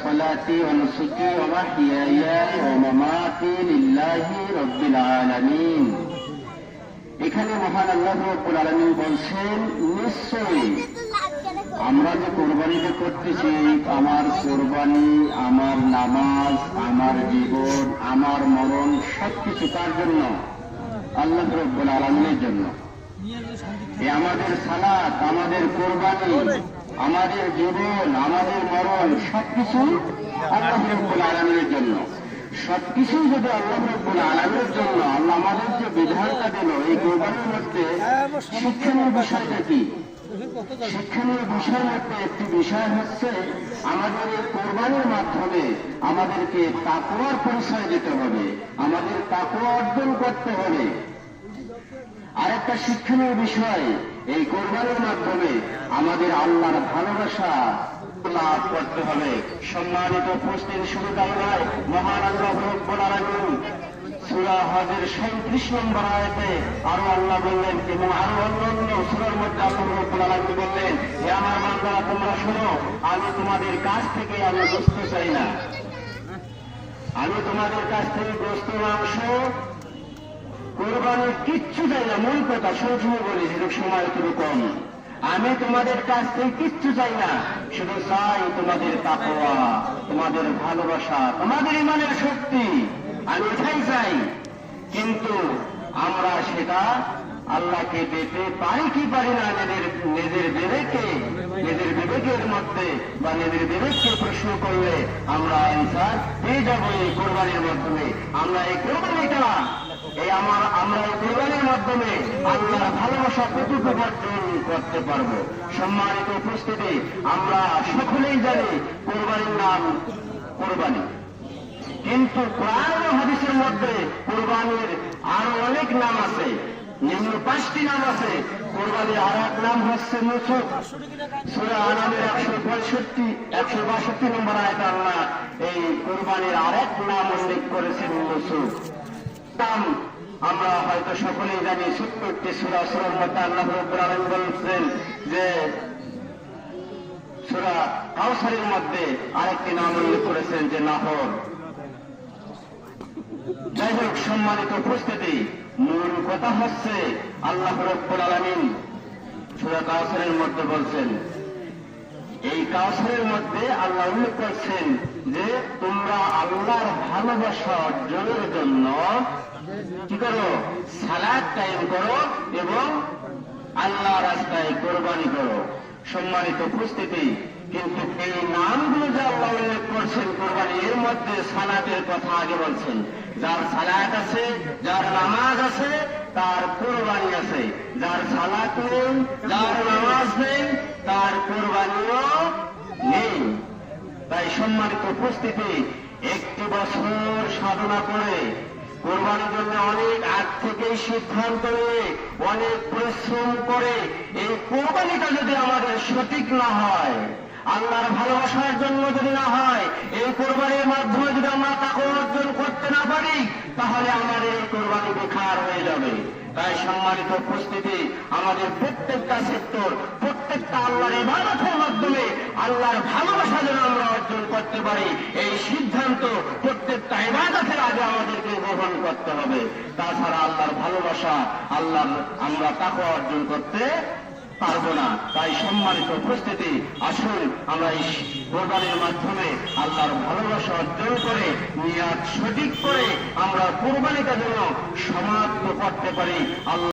সালাতি ওয়া নুসুকি ওয়া মাহইয়ায়া ওয়া মামাতি লিল্লাহি রাব্বিল আলামিন। এখানে মহান আল্লাহ রাব্বুল আলামিন বলছেন, নিশ্চয়ই আমরা যে কোরবানিটা করতেছি, আমার কোরবানি, আমার নামাজ, আমার জীবন, আমার মরণ সবকিছু কার জন্য? আল্লাহ রাব্বুল আলামিনের জন্য। আমাদের সালাত, আমাদের কোরবানি, আমাদের জীবন, আমাদের মরণ সবকিছু আল্লাহ রাব্বুল আলামিনের জন্য। সবকিছু যদি আল্লাহ রাব্বুল আলামিনের জন্য, আল্লাহ আমাদের যে বিধানটা দিল, এই কোরবানির মধ্যে শিক্ষণীয় বিষয়টা কি? শিক্ষণীয় বিষয়ের মধ্যে একটি বিষয় হচ্ছে, আমাদের এই কোরবানির মাধ্যমে আমাদেরকে তাকওয়ার পরিচয় দিতে হবে, আমাদের তাকওয়া অর্জন করতে হবে। আরেকটা শিক্ষণীয় বিষয়, এই কোরবানির মাধ্যমে আমাদের আল্লাহর ভালোবাসা লাভ করতে হবে। সম্মানিত উপস্থিতি, শুধু তাই নয়, মহান আল্লাহ রাব্বুল আলামিন সূরা হজের 37 নম্বর আয়াতে আরো আল্লাহ বললেন, এবং আরো অন্যান্য সূরার মধ্যে আল্লাহ রাব্বুল আলামিন বললেন, হে আমার বান্দারা, তোমরা শোনো, আমি তোমাদের কাছ থেকে আমি গোশত চাই না, আমি তোমাদের কাছ থেকে গোশত, মাংস, কোরবানির কিচ্ছু চাই না। মূল কথা সবসময় বলি, যেটুকু সময় একটু কম, আমি তোমাদের কাছ থেকে কিচ্ছু চাই না, শুধু চাই তোমাদের তাকওয়া, তোমাদের ভালোবাসা, তোমাদের ঈমানের শক্তি, আমি এটাই চাই। কিন্তু আমরা সেটা আল্লাহকে দিতে পারি কি পারি না, নিজের বিবেকের মধ্যে বা নিজের বিবেককে প্রশ্ন করলে আমরা অ্যান্সার পেয়ে যাব এই কোরবানির মাধ্যমে। আমরা এই কোরবানিটা আমরা এই কোরবানির মাধ্যমে আল্লাহর ভালোবাসা কতটুকু অর্জন করতে পারবো। সম্মানিত উপস্থিতি, আমরা সকলেই জানি কোরবানির নাম কোরবানি, কিন্তু কোরআন ও হাদিসের মধ্যে কোরবানির আরো অনেক নাম আছে, নিম্ন 5টি নাম আছে। কোরবানির আর এক নাম হচ্ছে নুসুক। সূরা আনামের 162 নম্বর আয়াতে আল্লাহ এই কোরবানির আরেক নাম উল্লেখ করেছেন, নুসুক নাম। আমরা হয়তো সকলেই জানি, 70টি সূরার মধ্যে আল্লাহ রাব্বুল আলামিন বলছেন যে সূরা কাউসারের মধ্যে আরেকটি নাম উল্লেখ করেছেন যে নাহর। যাই হোক, সম্মানিত উপস্থিতি, মূল কথা হচ্ছে আল্লাহ রাব্বুল আলামিন সূরা কাউসারের মধ্যে বলছেন, এই কাউসারের মধ্যে আল্লাহ উল্লেখ করছেন যে তোমরা আল্লাহর ভালোবাসা অর্জনের জন্য কি করো? সালাত কায়েম করো এবং আল্লাহ রাস্তায় কোরবানি করো। সম্মানিত উপস্থিতি, কিন্তু এই নামগুলো যে আল্লাহ উল্লেখ করছেন কোরবানি, এর মধ্যে সালাতের কথা আগে বলছেন। যার সালাত আছে, যার নামাজ আছে, তার কোরবানি আছে। যার সালাত নেই, যার নামাজ নেই, তার কোরবানিও নেই। তাই সম্মানিত উপস্থিতি, একটি বছর সাধনা করে কোরবানির জন্য অনেক আগ থেকেই সিদ্ধান্ত নিয়ে অনেক পরিশ্রম করে এই কোরবানিটা যদি আমাদের সঠিক না হয়, আল্লাহর ভালোবাসার জন্য যদি না হয়, এই কোরবানির মাধ্যমে যদি আমরা তাকওয়া অর্জন করতে না পারি, তাহলে আমাদের এই কোরবানি বেকার হয়ে যাবে। তাই সম্মানিত উপস্থিতি, আমাদের প্রত্যেকটা সেক্টর, প্রত্যেকটা আল্লাহর ইবাদতের মাধ্যমে আল্লাহর ভালোবাসা যেন আমরা অর্জন করতে পারি, এই সিদ্ধান্ত প্রত্যেকটা ইবাদতের আগে আমাদেরকে গ্রহণ করতে হবে। তাছাড়া আল্লাহর ভালোবাসা, আমরা তাকওয়া অর্জন করতে পারবো না। তাই সম্মানিত উপস্থিতি, আসুন আমরা এই কোরবানির মাধ্যমে আল্লাহর ভালোবাসা অর্জন করে, নিয়াত সঠিক করে আমরা কোরবানিটা যেন সমাপ্ত করতে পারি। আল্লাহ